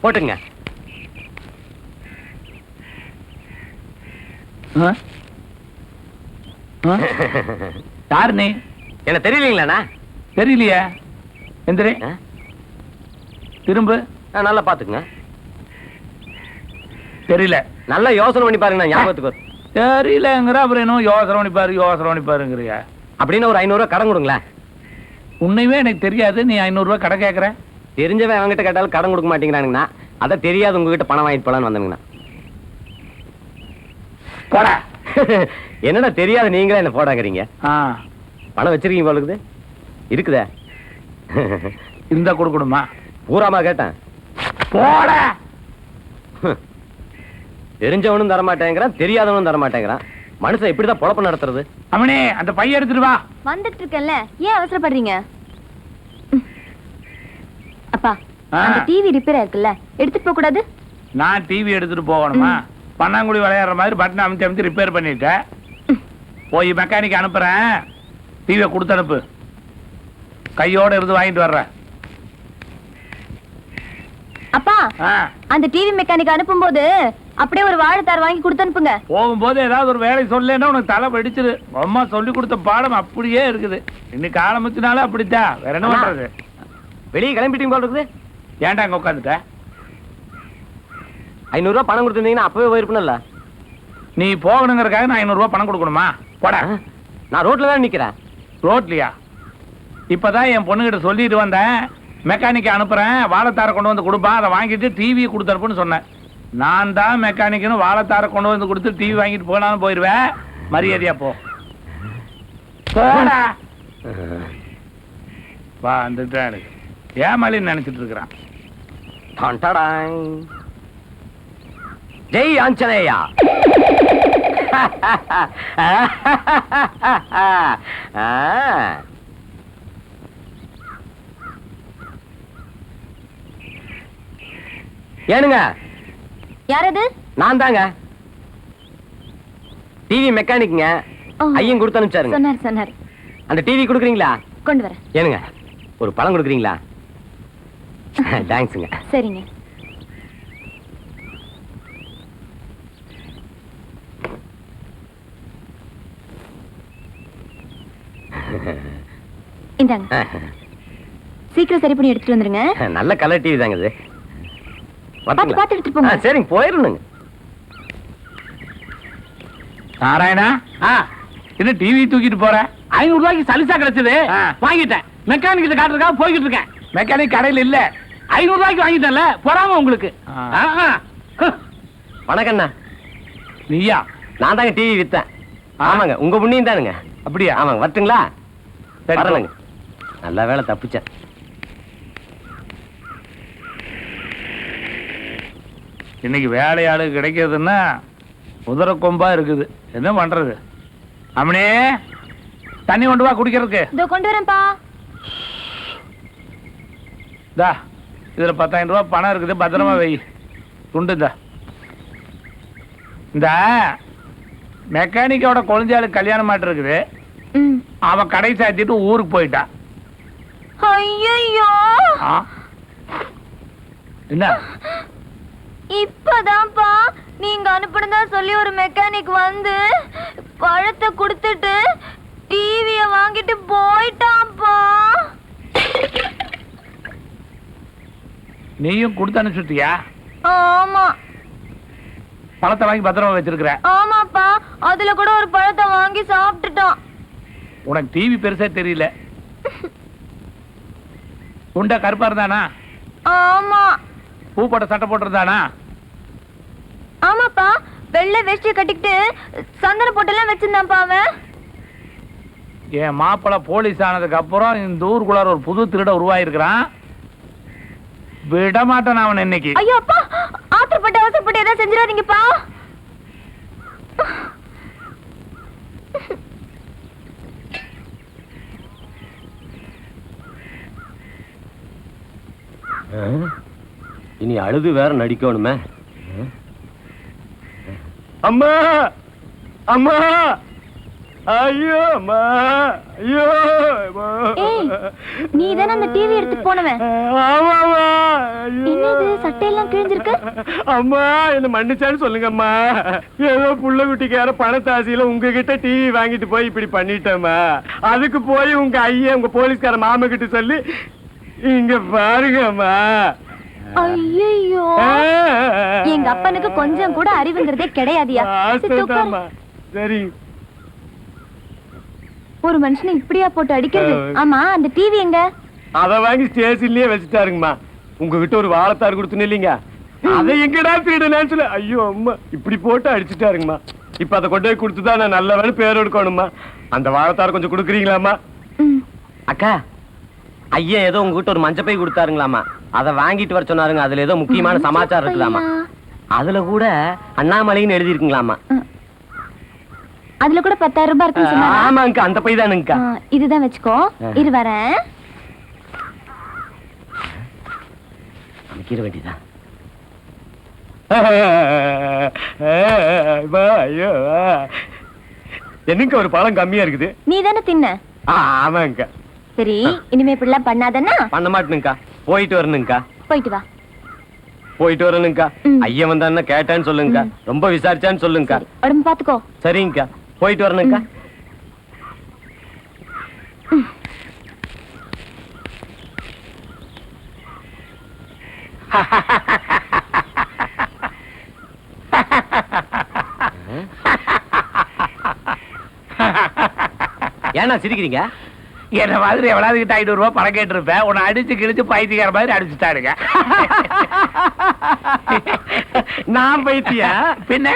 போட்டுங்க. யாரு நீ? என்ன தெரியலீங்களாண்ணா? தெரியலையே. எந்திரி, திரும்ப. நல்லா பாத்துக்குங்க. தெரியல. நல்லா யோசனை பண்ணி பாருங்க. ஞாபகத்துக்கு தெரியலங்கிற அப்புறம் என்ன யோசனை பண்ணி பாருங்கிறியா? அப்படின்னு ஒரு 500 ரூபாய் கடன் கொடுங்களேன். உன்னையுமே எனக்கு தெரியாது, நீ 500 ரூபாய் கடன் கேட்கற? தெரிஞ்சவன் அவங்ககிட்ட கேட்டாலும் கடன் கொடுக்க மாட்டேங்கிறானுங்கண்ணா. அதை தெரியாது உங்ககிட்ட பணம் வாங்கிட்டு போலான்னு வந்தேங்கண்ணா. போடா. என்னடா தெரியாது நீங்களே என்ன போடாங்கிறீங்க? பணம் வச்சிருக்கீங்க போல இருக்குது. இருக்குதே. இருந்தா கொடுக்கணுமா? பூராமா கேட்டேன். போட. தெரிஞ்சவனும் தரமாட்டேங்கிறான், தெரியாதவனும் தரமாட்டேங்கிறான். மனுஷன் இப்படிதான் பொழப்பு நடத்துறது. அவனே அந்த பையன் எடுத்துட்டு வா. வந்துட்டு இருக்கேன்ல, ஏன் அவசரப்படுறீங்க? அப்பா, அந்த டிவி ரிப்பேர் ஆயிருக்குல்ல, எடுத்துட்டு போக கூடாது? நான் டிவி எடுத்துட்டு போகணுமா? பன்னாங்குடி விளையாடுற மாதிரி பட்டன் அமைச்சு அமைச்சு ரிப்பேர் பண்ணிட்டேன். போய் மெக்கானிக் அனுப்புறேன், டிவியை கொடுத்து அனுப்பு. கையோட இருந்து வாங்கிட்டு வர்றேன். அப்பா, அந்த டிவி மெக்கானிக் அனுப்பும் போது அப்படியே ஒரு வாழைத்தார் வாங்கி கொடுத்து அனுப்புங்க. போகும்போது ஏதாவது ஒரு வேலை சொல்லேன்னா உனக்கு தலை வெடிச்சிரு. அம்மா சொல்லி கொடுத்த பாடம் அப்படியே இருக்குது. இன்னைக்கு ஆரம்பிச்சனால அப்படித்தான். வேற என்ன பண்றது? வெளியே கிளம்பிட்டீங்க போல இருக்குது. ஏன்டா அங்க உட்காந்துட்ட? 500 ரூபாய் பணம் கொடுத்துருந்தீங்கன்னா அப்பவே போயிருப்பேன்ல. நீ போகணுங்கிறக்காக நான் 500 ரூபாய் பணம் கொடுக்கணுமா? போட. நான் ரோட்ல தான் நிக்கிறேன். ரோட்லயா? இப்பதான் என் பொண்ணுகிட்ட சொல்லிட்டு வந்தேன், மெக்கானிக் அனுப்புறேன், வாழைத்தார கொண்டு வந்து கொடுப்பா, அதை வாங்கிட்டு டிவி கொடுத்துருப்புன்னு சொன்னேன். நான் தான் மெக்கானிக்னு வாழைத்தார கொண்டு வந்து கொடுத்து டிவி வாங்கிட்டு போனாலும் போயிருவேன். மரியாதையா போ. போடா. வா, வந்துட்டான். ஏமாலின்னு நினைச்சிட்டு இருக்கிறான். ஜெய் ஆஞ்சநேயா. ஏனுங்க? யாரது? நான் தாங்க, டிவி மெக்கானிக்ங்க. ஐயன் கொடுத்து அனுப்பிச்சாருங்க. சொன்னார். அந்த டிவி கொடுக்குறீங்களா? கொண்டு வரேன். ஏனுங்க, ஒரு பழம் கொடுக்குறீங்களா? தேங்க்ஸுங்க. சரிங்க. இந்தாங்க, சீக்கிரம் சரி பண்ணி எடுத்துட்டு வந்துருங்க. நல்ல கலர் டிவி தாங்க இது. பாத்து எடுத்துட்டு போங்க. சரிங்க, போயிருந்துங்க. நாராயணா, என்ன டிவி தூக்கிட்டு போற? 500 ரூபாய்க்கு சலிசா கிடைச்சது, வாங்கிட்டேன். மெக்கானிக் காட்டுறதுக்காக போய்கிட்டு இருக்கேன். மெக்கானிக் கடையில் இல்ல, 500 ரூபாய்க்கு வாங்கிட்டேன்ல, போறாம உங்களுக்கு. வணக்கண்ணா. நீயா? நான் தாங்க டிவி வித்தேன். ஆமாங்க, உங்க புண்ணியம் தானுங்க. அப்படியா? ஆமாங்க, வரட்டுங்களா? வரலங்க. நல்ல வேலை தப்பிச்சேன். இன்னைக்கு வேலையாளு கிடைக்கிறதுன்னா உதர கொம்பா இருக்குது. என்ன பண்றது? அம்மனே, தண்ணி கொண்டு வா குடிக்கிறதுக்கு. இதோ கொண்டு வரேன்ப்பா. இதுல 10,000 ரூபாய் பணம் இருக்குது, பத்திரமா வை. துண்டு இந்த மெக்கானிக்கோட குழந்தையாளுக்கு கல்யாணம் மாட்டு இருக்குது. அவன் கடை சாத்திட்டு ஊருக்கு போயிட்டான். ஐயோ, என்ன? இப்பதான்ப்பா நீங்க அனுப்புனதா சொல்லி ஒரு மெக்கானிக் வந்து பழத்தை கொடுத்துட்டு டிவிய வாங்கிட்டு போயிட்டான்ப்பா. நீயும் கொடுத்து அனுப்பிச்சுட்டியா? ஆமா. பழத்தை வாங்கி பத்திரமா வச்சிருக்கிற? ஆமாப்பா, அதுல கூட ஒரு பழத்தை வாங்கி சாப்பிட்டுட்டான். உனக்கு டிவி பெருசா தெரியல. உண்டா கருப்பா இருந்தானா? ஆமா. பூ போட்ட சட்டை போட்டிருந்தானா? ஆமாப்பா, வெள்ளை வேஷ்டி கட்டிக்கிட்டு சந்தன போட்டெல்லாம் வச்சிருந்தான்ப்பா அவன். என் மாப்பிள்ள போலீஸ் ஆனதுக்கு அப்புறம் இந்த ஊருக்குள்ளார ஒரு புது திருட உருவாயிருக்கிறான். விட மாட்டேன் அவன் இன்னைக்கு. ஐயோ அப்பா, ஆத்திரப்பட்டு அவசரப்பட்டு ஏதாவது செஞ்சிடாதீங்கப்பா. இனி அழுது வேற நடிக்கணுமே. அம்மா, அம்மா, ஐயோ அம்மா, ஐயோ. நீ தானே அந்த டிவி எடுத்துட்டு போனவன்? ஆமாமா. என்ன கையெல்லாம் கிழிஞ்சிருக்கு. அம்மா என்ன மன்னிச்சான்னு சொல்லுங்கம்மா. ஏதோ புள்ள குட்டிக்கார பணத்தாசியில உங்ககிட்ட டிவி வாங்கிட்டு போய் இப்படி பண்ணிட்டேம்மா. அதுக்கு போய் உங்க ஐயா உங்க போலீஸ்கார மாமா கிட்ட சொல்லி இங்க பாருங்கம்மா. ஐயோ, எங்க அப்பனுக்கு கொஞ்சம் கூட அறிவுங்கிறதே கிடையாதியா. சரி, ஒரு மனுஷனை இப்படியா போட்டு அடிக்கிறது? ஆமா, அந்த டிவி எங்க? அத வாங்கி ஸ்டேஷன்லயே வச்சுட்டாருங்கம்மா. உங்ககிட்ட ஒரு வாழைத்தார் கொடுத்துன்னு இல்லீங்க, அதை எங்கடா திருடனேன்னு சொல்லி ஐயோ அம்மா இப்படி போட்டு அடிச்சுட்டாருங்கம்மா. இப்ப அதை கொண்டு போய் கொடுத்துதான் நான் நல்ல வேலை பேர் எடுக்கணும்மா. அந்த வாழைத்தார் கொஞ்சம் கொடுக்குறீங்களாம்மா? அக்கா, ஐயா ஏதோ உங்ககிட்ட ஒரு மஞ்சப்பை கொடுத்தாருங்களாமா, அதை வாங்கிட்டு வர சொன்னாருங்க. அதுல ஏதோ முக்கியமான சமாச்சாரம் இருக்குலாமா. அதுல கூட அண்ணாமலைன்னு எழுதி இருக்குங்களாமா. அதுல கூட 10,000 ரூபாய் இருக்கு. ஆமாங்கக்கா, அந்த பை தானுங்கக்கா. இதுதான் வச்சுக்கோ, இரு வரேன். அமைக்கிற வேண்டியதான். என்னங்க ஒரு பழம் கம்மியா இருக்குது. நீ தானே தின்ன? ஆமாங்கக்கா. சரி, இனிமே இப்படிலாம் பண்ணாதன்னா? பண்ண மாட்டேனுங்கக்கா. போயிட்டு வரணுங்கக்கா. போயிட்டு வா. போயிட்டு வரணுங்கக்கா. ஐயா வந்தான்னு கேட்டான்னு சொல்லுங்கக்கா. ரொம்ப விசாரிச்சான்னு சொல்லுங்கக்கா. உடம்பு பாத்துக்கோ. சரிங்கக்கா, போயிட்டு வரணுங்கக்கா. ஏன்னா சிரிக்கிறீங்க? என்ன மாதிரி எவ்வளவு கிட்ட 500 ரூபாய் பணம் கேட்டிருப்பேன். உன்னை அடிச்சு கிழிச்சு பைத்தியக்கார மாதிரி அடிச்சுட்டாருங்க. நான் பைத்தியா? பின்ன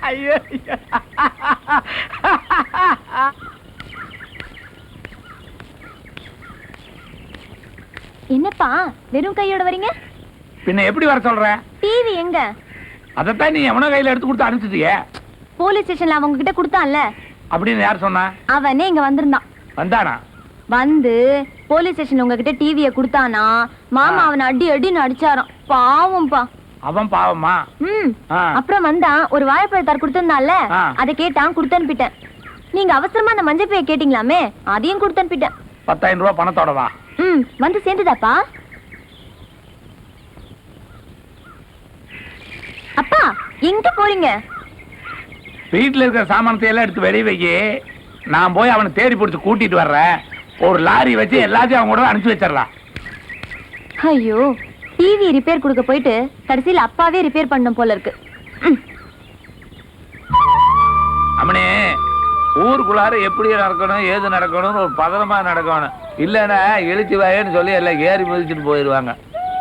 ஐயோ, என்னப்பா வெறும் கையோட வரீங்க? பின்ன எப்படி வர சொல்ற? டிவி எங்க? அதத்தான் நீ எவனோ கையில எடுத்து கொடுத்து அனுப்பிச்சிட்டியே. போலீஸ் ஸ்டேஷன்ல அவங்க கிட்ட கொடுத்தான்ல. அப்படின்னு யார் சொன்னா? அவனே இங்க வந்திருந்தான். வந்தானா? வந்து போலீஸ் ஸ்டேஷன் உங்ககிட்ட டிவியை கொடுத்தானா, மாமா அவனை அடி அடின்னு அடிச்சாராம். பாவம்பா. அவன் பாவமா? அப்புறம் வந்தான், ஒரு வாழைப்பழத்தார் கொடுத்திருந்தான்ல, அதை கேட்டான், கொடுத்து அனுப்பிட்டேன். நீங்க அவசரமா அந்த மஞ்சள் பைய கேட்டீங்களாமே, அதையும் கொடுத்து அனுப்பிட்டேன். 10,000 ரூபாய் பணத்தோட வா. வந்து சேர்ந்துதாப்பா? அப்பா எங்க போறீங்க? வீட்டுல இருக்கிற சாமானத்தை எல்லாம் எடுத்து வெளியே வைக்கி. நான் போய் அவனை தேடி பிடிச்சு கூட்டிட்டு வர்றேன். ஒரு லாரி வச்சு எல்லாத்தையும் அவங்க கூட அனுப்பிச்சு வச்சிடலாம். ஐயோ, டிவி ரிப்பேர் கொடுக்க போயிட்டு கடைசியில் அப்பாவே ரிப்பேர் பண்ணும் போல இருக்கு. அம்மனே, ஊருக்குள்ளார எப்படி நடக்கணும் ஏது நடக்கணும்னு ஒரு பதனமா நடக்கணும். இல்லன்னா எழுச்சி வாயன்னு சொல்லி எல்லாம் ஏறி மிதிச்சுட்டு போயிடுவாங்க.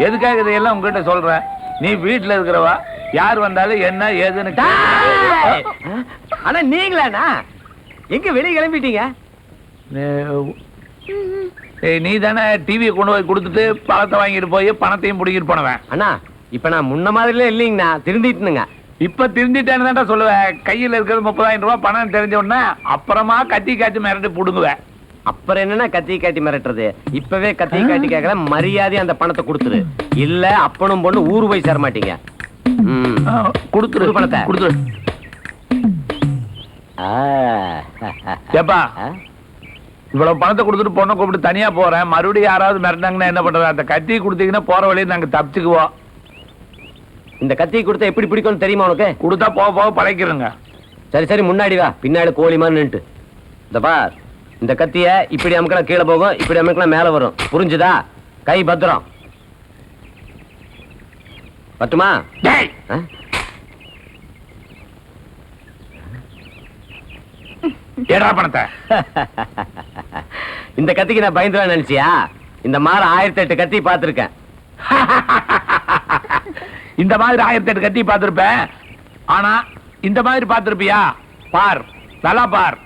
எதுக்காக இதையெல்லாம் உங்ககிட்ட சொல்றேன்? நீ வீட்டுல இருக்கிறவா, யார் வந்தாலும் என்ன ஏதுன்னு. ஆனா நீங்களாண்ணா எங்க வெளியே கிளம்பிட்டீங்க? நீ தானே டிவியை கொண்டு போய் கொடுத்துட்டு பழத்தை வாங்கிட்டு போய் பணத்தையும் பிடிக்கிட்டு போனவன். அண்ணா இப்ப நான் முன்ன மாதிரிலாம் இல்லைங்கண்ணா, திருந்திட்டுனுங்க. இப்ப திருந்திட்டேன்னு தான் சொல்லுவேன். கையில் இருக்கிறது 30,000 ரூபாய் பணம் தெரிஞ்ச உடனே அப்புறமா கத்தி காய்ச்சி மிரட்டி புடுங்குவேன். அப்புறம் என்னன்னா கத்தி காட்டி மிரட்டுறது? இப்பவே கத்தி காட்டி கேட்கல, மரியாதை அந்த பணத்தை கொடுத்துரு. இல்ல அப்பனும் பொண்ணு ஊரு போய் சேர மாட்டீங்க. கொடுத்துரு பணத்தை, கொடுத்துரு. ஏப்பா, இவ்வளவு பணத்தை கொடுத்துட்டு பொண்ணை கூப்பிட்டு தனியா போறேன். மறுபடியும் யாராவது மிரட்டாங்கன்னா என்ன பண்றது? அந்த கத்தி கொடுத்தீங்கன்னா போற வழியை நாங்க தப்பிச்சுக்குவோம். இந்த கத்தி கொடுத்தா எப்படி பிடிக்கும்னு தெரியுமா உனக்கு? கொடுத்தா போக போக பழைக்கிறங்க. சரி சரி, முன்னாடி வா, பின்னாடி கோழிமான்னு. இந்த பார், இந்த கத்திய இப்படி அமுக்கலாம் கீழே போகும், இப்படி அமுக்கலாம் மேல வரும். புரிஞ்சுதா? கை பத்திரம். பட்டுமா? ஏடா பணத்தை. இந்த கத்திக்கு நான் பயந்துருவேன் நினைச்சியா? இந்த மாதிரி 1008 கத்தி பார்த்திருக்கேன். இந்த மாதிரி 1008 கத்தி பார்த்திருப்பேன். ஆனா இந்த மாதிரி பார்த்திருப்பியா? பார், நல்லா பார்.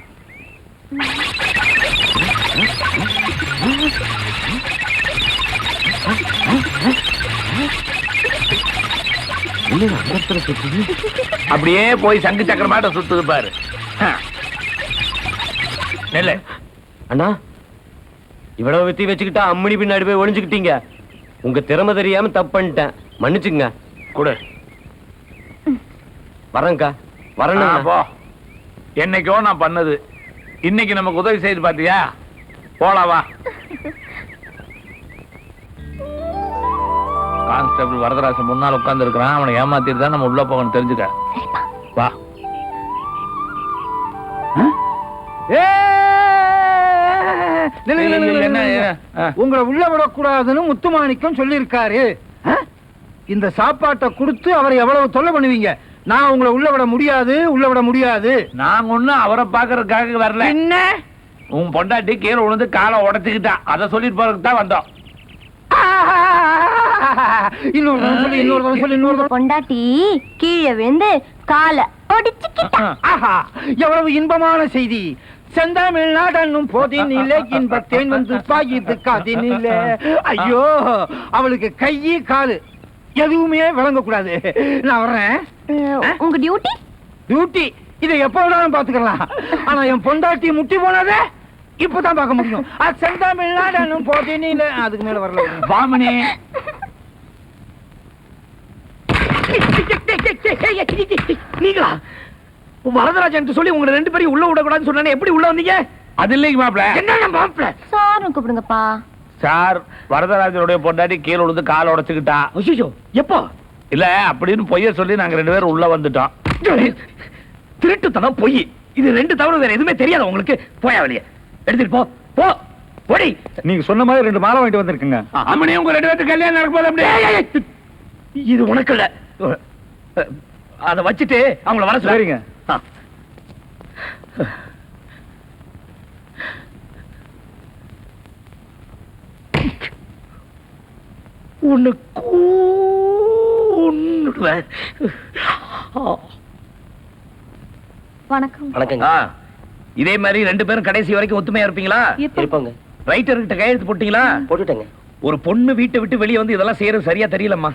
அப்படியே போய் சங்கு சக்கரமாட்ட சுத்துது பாரு. நெல்லு அண்ணா, இவ்வளவு வித்தி வச்சுக்கிட்டா அம்மணி பின்னாடி போய் ஒளிஞ்சுக்கிட்டீங்க. உங்க திறமை தெரியாம தப்பு பண்ணிட்டேன், மன்னிச்சுங்க. கொடு. வரேன்க்கா, வரணும். போ. என்னைக்கோ நான் பண்ணது, இன்னைக்கு நமக்கு உதவி செய்து பாத்தியா? போலாம் வா. கான்ஸ்டபிள் வரதராசன் முன்னால் உட்கார்ந்து இருக்கிறான், அவனை ஏமாத்திட்டு தான் நம்ம உள்ள போகணும், தெரிஞ்சுக்க. வா. உங்களை உள்ள விடக்கூடாதுன்னு முத்துமாணிக்கம் சொல்லியிருக்காரு. இந்த சாப்பாட்டை கொடுத்து அவரை எவ்வளவு தொல்லை பண்ணுவீங்க? நான் உங்களை உள்ள விட முடியாது, உள்ள விட முடியாது. நாங்க ஒண்ணும் அவரை பாக்குறதுக்காக வரல. என்ன? உன் பொண்டாட்டி கீழே விழுந்து காலை உடைச்சுக்கிட்டா, அதை சொல்லிட்டு போறதுக்கு தான் வந்தோம். உங்க பொண்டாட்டி கீழே விழுந்து காலை ஒடிச்சுக்கிட்டா. ஆஹா, எவ்வளவு இன்பமான செய்தி. செந்தமிழ்நாடன்னும் போதினிலே இன்பத்தேன் வந்து பாயிது காதினிலே. ஐயோ, அவளுக்கு கையி காலு எதுவுமே விளங்கக்கூடாது. நான் வர்றேன். உங்க டியூட்டி? டியூட்டி இதை எப்ப வேணாலும் பாத்துக்கலாம். ஆனா என் பொண்டாட்டி முட்டி போனதே இப்பதான் பார்க்க முடியும். செந்தமிழ்நாடன்னும் போதினிலே. அதுக்கு மேல வரல. வாமனி, நீங்களா வரதராஜன் சொல்லி உங்களை 2 பேரையும் உள்ள விடக்கூடாதுன்னு சொன்னேன். எப்படி உள்ள வந்தீங்க? அது இல்லைங்க மாப்பிள. என்ன மாப்பிள? சார் கூப்பிடுங்கப்பா. சார், வரதராஜனுடைய பொண்டாட்டி கீழே விழுந்து காலை உடைச்சுக்கிட்டா. ஐயோ, எப்போ? இல்ல அப்படின்னு பொய்ய சொல்லி நாங்க 2 பேரும் உள்ள வந்துட்டோம். திருட்டுத்தனம், பொய், இது 2 தவிர வேற எதுவுமே தெரியாது உங்களுக்கு. போயா வெளியே, எடுத்துட்டு போ. போ போடி. நீங்க சொன்ன மாதிரி 2 மாலை வாங்கிட்டு வந்திருக்குங்க. அம்மனே, உங்க 2 பேருக்கு கல்யாணம் நடக்க போது அப்படியே. இது உனக்கு இல்ல, அத வச்சுட்டு அவங்கள வர சொல்லுங்க. வணக்கம். வணக்கங்க. இதே மாதிரி 2 பேரும் கடைசி வரைக்கும் ஒத்துமையா இருப்பீங்களா? இருப்பாங்க. ரைட்டர் கிட்ட கையெழுத்து போட்டீங்களா? போட்டுட்டேங்க. ஒரு பொண்ணு வீட்டை விட்டு வெளியே வந்து இதெல்லாம் செய்யறது சரியா தெரியலம்மா.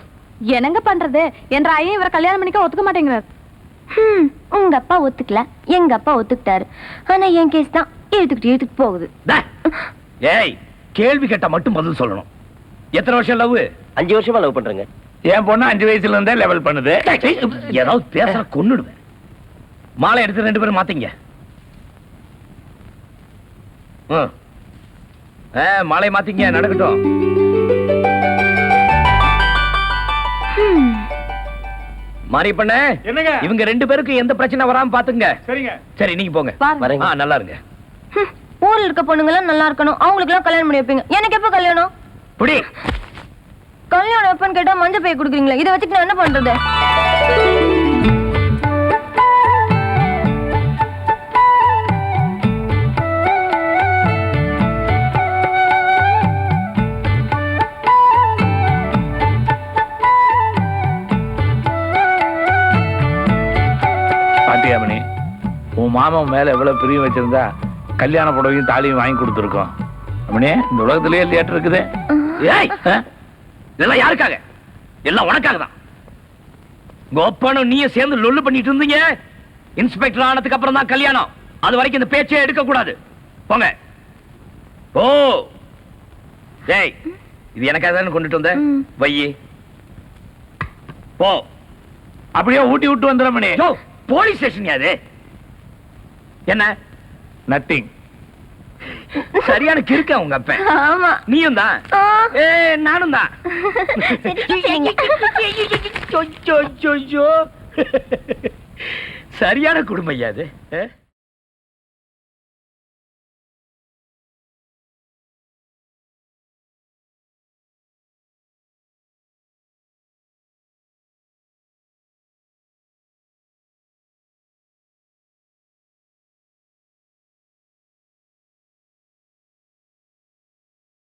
என்னங்க பண்றது? என்ற ஐயன் இவரை கல்யாணம் பண்ணிக்க ஒத்துக்க மாட்டேங்கிறார். உங்க அப்பா ஒத்துக்கல, எங்க அப்பா ஒத்துக்கிட்டாரு. ஆனா என் கேஸ் தான் இழுத்துக்கிட்டு போகுது. ஏய், கேள்வி கேட்டா மட்டும் பதில் சொல்லணும். எத்தனை வருஷம் லவ்? 5 வருஷமா லவ் பண்றேங்க. என் பொண்ணு 5 வயசுல இருந்தே லெவல் பண்ணுது. ஏதாவது பேச கொன்னுடுவேன். மாலை எடுத்து 2 பேரும் மாத்தீங்க. மாலை மாத்தீங்க, நடக்கட்டும். மாறி பண்ண என்னங்க? இவங்க 2 பேருக்கு எந்த பிரச்சனை வராம பாத்துங்க. சரிங்க. சரி, நீங்க போங்க. வரேங்க. நல்லா இருங்க. ஊர்ல இருக்க பொண்ணுங்க எல்லாம் நல்லா இருக்கணும், அவங்களுக்கு எல்லாம் கல்யாணம் பண்ணி வைப்பீங்க. எனக்கு எப்ப கல்யாணம்? புடி. கல்யாணம் எப்பன்னு கேட்டா மஞ்சள் பை குடுக்குறீங்களா? இதை வச்சுட்டு நான் என்ன பண்றது? பாட்டியாமணி, உன் மாமன் மேல எவ்வளவு பிரியம் வச்சிருந்தா கல்யாண புடவையும் தாலியும் வாங்கி கொடுத்துருக்கோம். அம்மனே, இந்த உலகத்திலேயே லேட்டர் இருக்குது. ஏய், இதெல்லாம் யாருக்காக? எல்லாம் உனக்காக தான். கோப்பானும் நீயே சேர்ந்து லொல்லு பண்ணிட்டு இருந்தீங்க. இன்ஸ்பெக்டர் ஆனதுக்கு அப்புறம் தான் கல்யாணம். அது வரைக்கும் இந்த பேச்சே எடுக்க கூடாது. போங்க. ஓ, ஏய், இது எனக்காக தானே கொண்டுட்டு வந்த? வையி, போ. அப்படியே ஊட்டி விட்டு வந்துடுறமணி. போலீஸ் ஸ்டேஷன் அது என்ன? நத்திங். சரியான கிறுக்க உங்க அப்ப. ஆமா, நீயும் தான். நானும் தான். சரியான குடும்பம் அது.